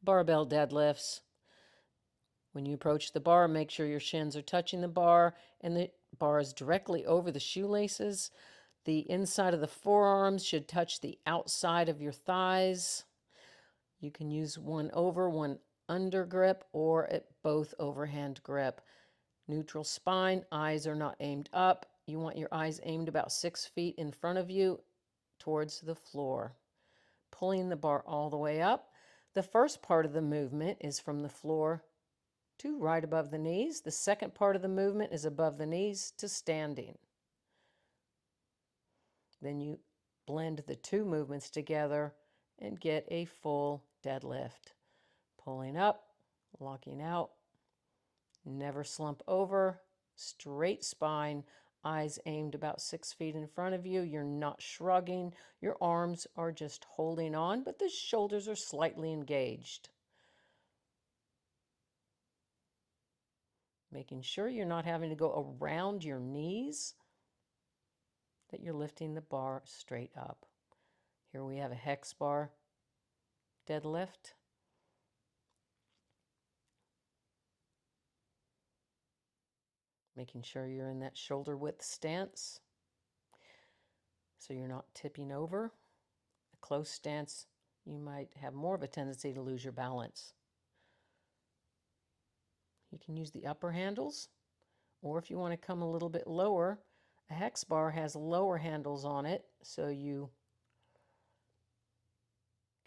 Barbell deadlifts. When you approach the bar, make sure your shins are touching the bar and the bar is directly over the shoelaces. The inside of the forearms should touch the outside of your thighs. You can use one over, one under grip, or at both overhand grip. Neutral spine, eyes are not aimed up. You want your eyes aimed about 6 feet in front of you towards the floor. Pulling the bar all the way up. The first part of the movement is from the floor to right above the knees. The second part of the movement is above the knees to standing. Then you blend the two movements together and get a full deadlift. Pulling up, locking out, never slump over, straight spine, eyes aimed about 6 feet in front of you. You're not shrugging. Your arms are just holding on, but the shoulders are slightly engaged. Making sure you're not having to go around your knees, that you're lifting the bar straight up. Here we have a Hex Bar Deadlift. Making sure you're in that shoulder width stance so you're not tipping over. A close stance, you might have more of a tendency to lose your balance. You can use the upper handles, or if you want to come a little bit lower, a Hex Bar has lower handles on it, so you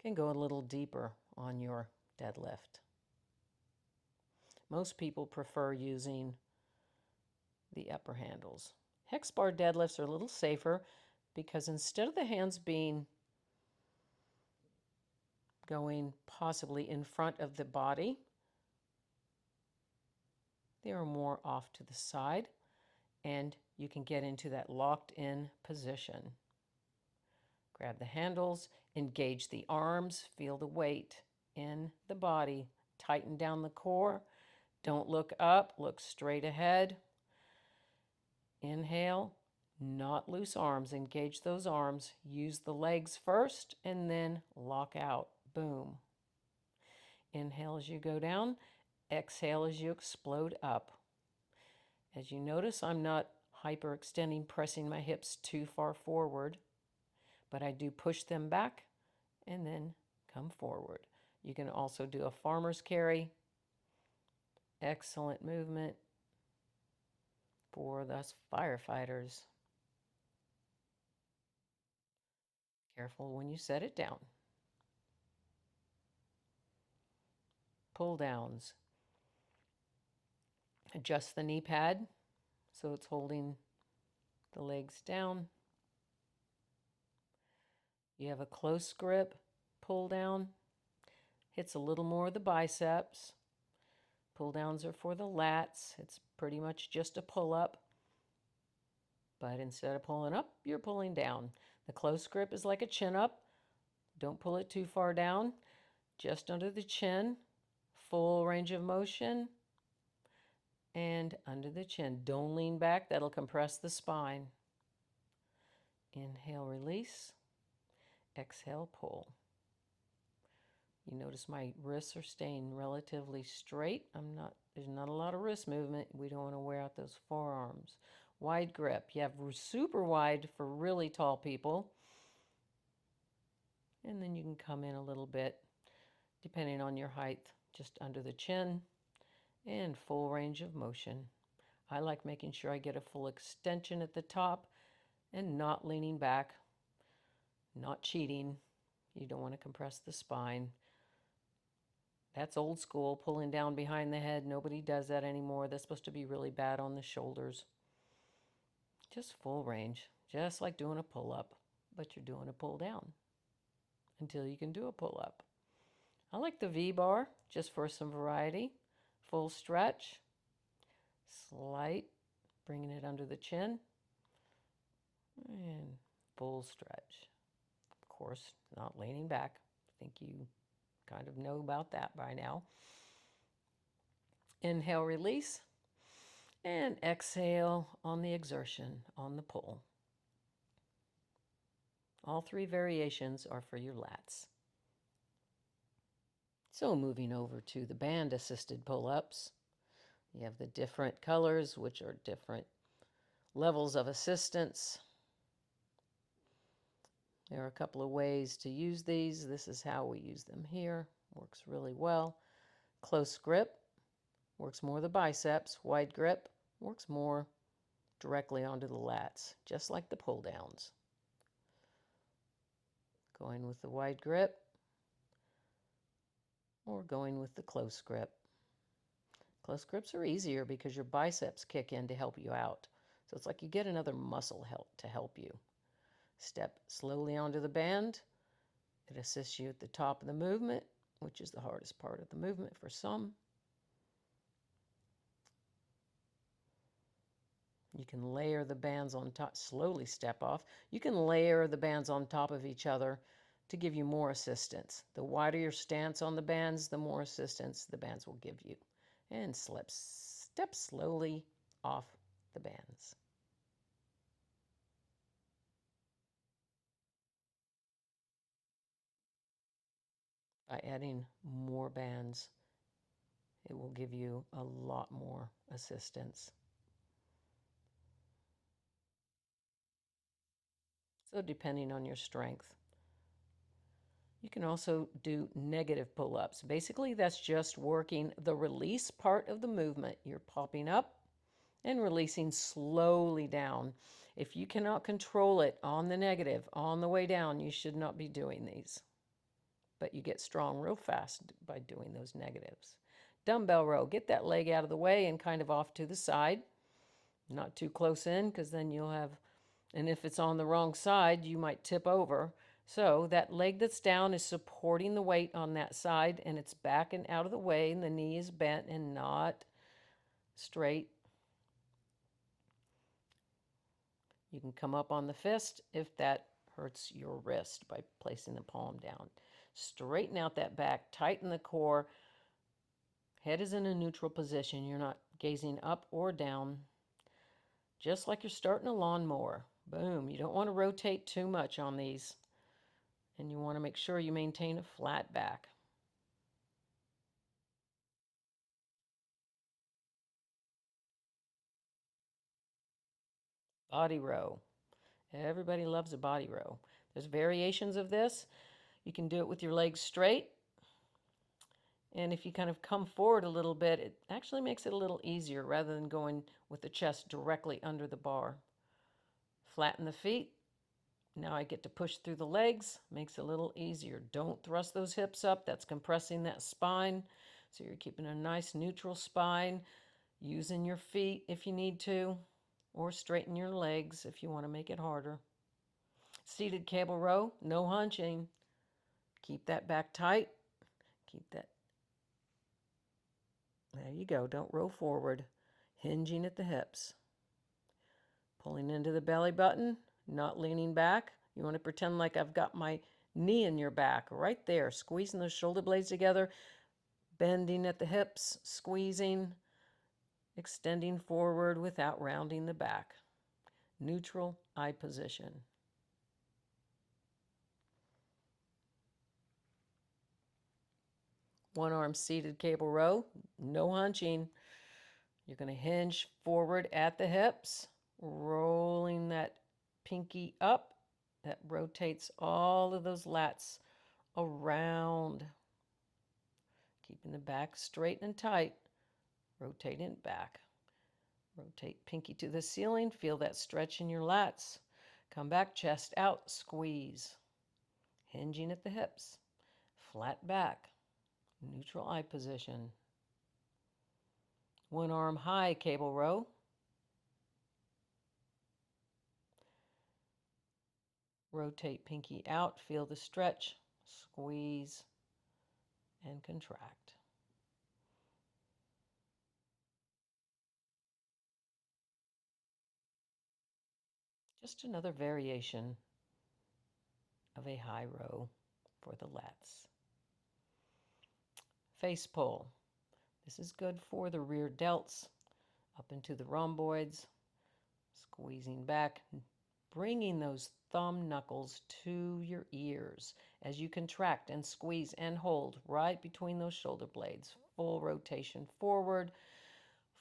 can go a little deeper on your deadlift. Most people prefer using the upper handles. Hex Bar deadlifts are a little safer because instead of the hands going possibly in front of the body, they are more off to the side, and you can get into that locked in position. Grab the handles, engage the arms, feel the weight in the body, tighten down the core. Don't look up, look straight ahead. Inhale, not loose arms, engage those arms. Use the legs first and then lock out. Boom. Inhale as you go down, exhale as you explode up. As you notice, I'm not hyperextending, pressing my hips too far forward, but I do push them back and then come forward. You can also do a farmer's carry. Excellent movement for us firefighters. Careful when you set it down. Pull downs. Adjust the knee pad so it's holding the legs down. You have a close grip pull down. Hits a little more of the biceps. Pull downs are for the lats. It's pretty much just a pull up. But instead of pulling up, you're pulling down. The close grip is like a chin up. Don't pull it too far down. Just under the chin. Full range of motion. And under the chin. Don't lean back. That'll compress the spine. Inhale, release. Exhale, pull. You notice my wrists are staying relatively straight. There's not a lot of wrist movement. We don't want to wear out those forearms. Wide grip. You have super wide for really tall people. And then you can come in a little bit, depending on your height, just under the chin and full range of motion. I like making sure I get a full extension at the top and not leaning back, not cheating. You don't want to compress the spine. That's old school, pulling down behind the head. Nobody does that anymore. That's supposed to be really bad on the shoulders. Just full range, just like doing a pull-up, but you're doing a pull-down until you can do a pull-up. I like the V-bar just for some variety. Full stretch, slight, bringing it under the chin, and full stretch. Of course, not leaning back. I think you kind of know about that by now. Inhale, release, and exhale on the exertion, on the pull. All three variations are for your lats. So moving over to the band-assisted pull-ups, you have the different colors, which are different levels of assistance. There are a couple of ways to use these. This is how we use them here. Works really well. Close grip works more the biceps. Wide grip works more directly onto the lats, just like the pull downs. Going with the wide grip or going with the close grip. Close grips are easier because your biceps kick in to help you out. So it's like you get another muscle help to help you. Step slowly onto the band. It assists you at the top of the movement, which is the hardest part of the movement for some. You can layer the bands on top, slowly step off. You can layer the bands on top of each other to give you more assistance. The wider your stance on the bands, the more assistance the bands will give you. And step slowly off the bands. By adding more bands, it will give you a lot more assistance. So depending on your strength. You can also do negative pull-ups. Basically, that's just working the release part of the movement. You're popping up and releasing slowly down. If you cannot control it on the negative, on the way down, you should not be doing these. But you get strong real fast by doing those negatives. Dumbbell row, get that leg out of the way and kind of off to the side. Not too close in, because then you'll have, and if it's on the wrong side, you might tip over. So that leg that's down is supporting the weight on that side, and it's back and out of the way, and the knee is bent and not straight. You can come up on the fist if that hurts your wrist by placing the palm down. Straighten out that back, tighten the core. Head is in a neutral position. You're not gazing up or down. Just like you're starting a lawnmower. Boom. You don't want to rotate too much on these. And you want to make sure you maintain a flat back. Body row. Everybody loves a body row. There's variations of this. You can do it with your legs straight. And if you kind of come forward a little bit, it actually makes it a little easier rather than going with the chest directly under the bar. Flatten the feet. Now I get to push through the legs. Makes it a little easier. Don't thrust those hips up. That's compressing that spine. So you're keeping a nice neutral spine. Using your feet if you need to. Or straighten your legs if you want to make it harder. Seated cable row. No hunching. Keep that back tight. Keep that. There you go. Don't roll forward. Hinging at the hips. Pulling into the belly button, not leaning back. You want to pretend like I've got my knee in your back, right there. Squeezing those shoulder blades together, bending at the hips, squeezing, extending forward without rounding the back. Neutral eye position. One arm seated cable row, no hunching. You're going to hinge forward at the hips, rolling that pinky up. That rotates all of those lats around. Keeping the back straight and tight. Rotate it back. Rotate pinky to the ceiling. Feel that stretch in your lats. Come back, chest out, squeeze. Hinging at the hips. Flat back. Neutral eye position. One arm high cable row. Rotate pinky out, feel the stretch, squeeze, and contract. Just another variation of a high row for the lats. Face pull. This is good for the rear delts, up into the rhomboids, squeezing back, bringing those thumb knuckles to your ears as you contract and squeeze and hold right between those shoulder blades. Full rotation forward,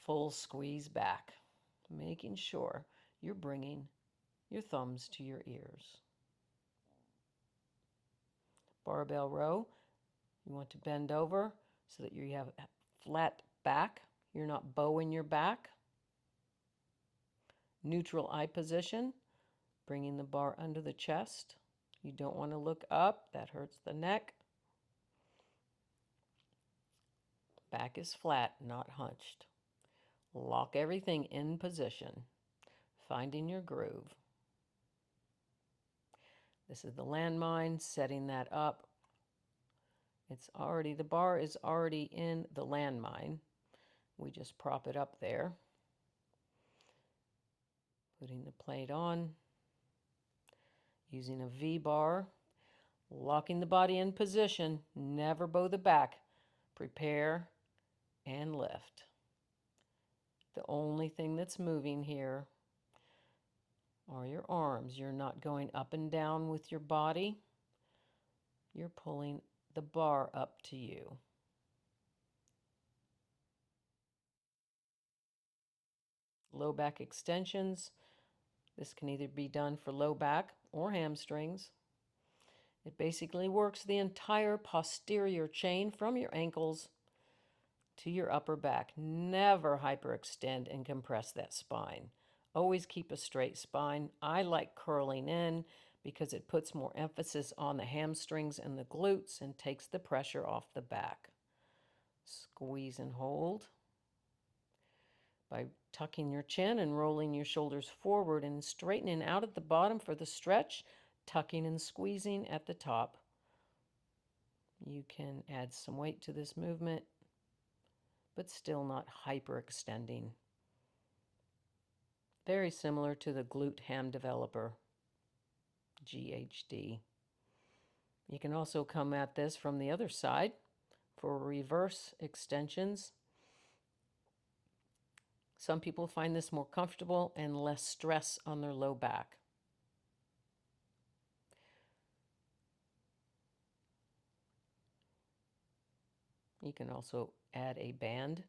full squeeze back, making sure you're bringing your thumbs to your ears. Barbell row, you want to bend over so that you have a flat back. You're not bowing your back. Neutral eye position, bringing the bar under the chest. You don't want to look up, that hurts the neck. Back is flat, not hunched. Lock everything in position, finding your groove. This is the landmine, setting that up. The bar is already in the landmine. We just prop it up there. Putting the plate on, using a V-bar, locking the body in position, never bow the back. Prepare and lift. The only thing that's moving here are your arms. You're not going up and down with your body. You're pulling the bar up to you. Low back extensions. This can either be done for low back or hamstrings. It basically works the entire posterior chain from your ankles to your upper back. Never hyperextend and compress that spine. Always keep a straight spine. I like curling in because it puts more emphasis on the hamstrings and the glutes and takes the pressure off the back. Squeeze and hold by tucking your chin and rolling your shoulders forward and straightening out at the bottom for the stretch, tucking and squeezing at the top. You can add some weight to this movement, but still not hyperextending. Very similar to the glute ham developer, GHD. You can also come at this from the other side for reverse extensions. Some people find this more comfortable and less stress on their low back. You can also add a band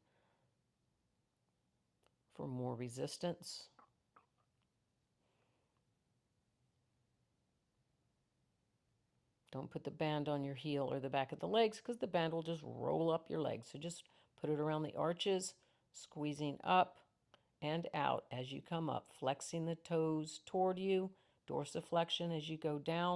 for more resistance. Don't put the band on your heel or the back of the legs because the band will just roll up your legs. So just put it around the arches, squeezing up and out as you come up, flexing the toes toward you, dorsiflexion as you go down.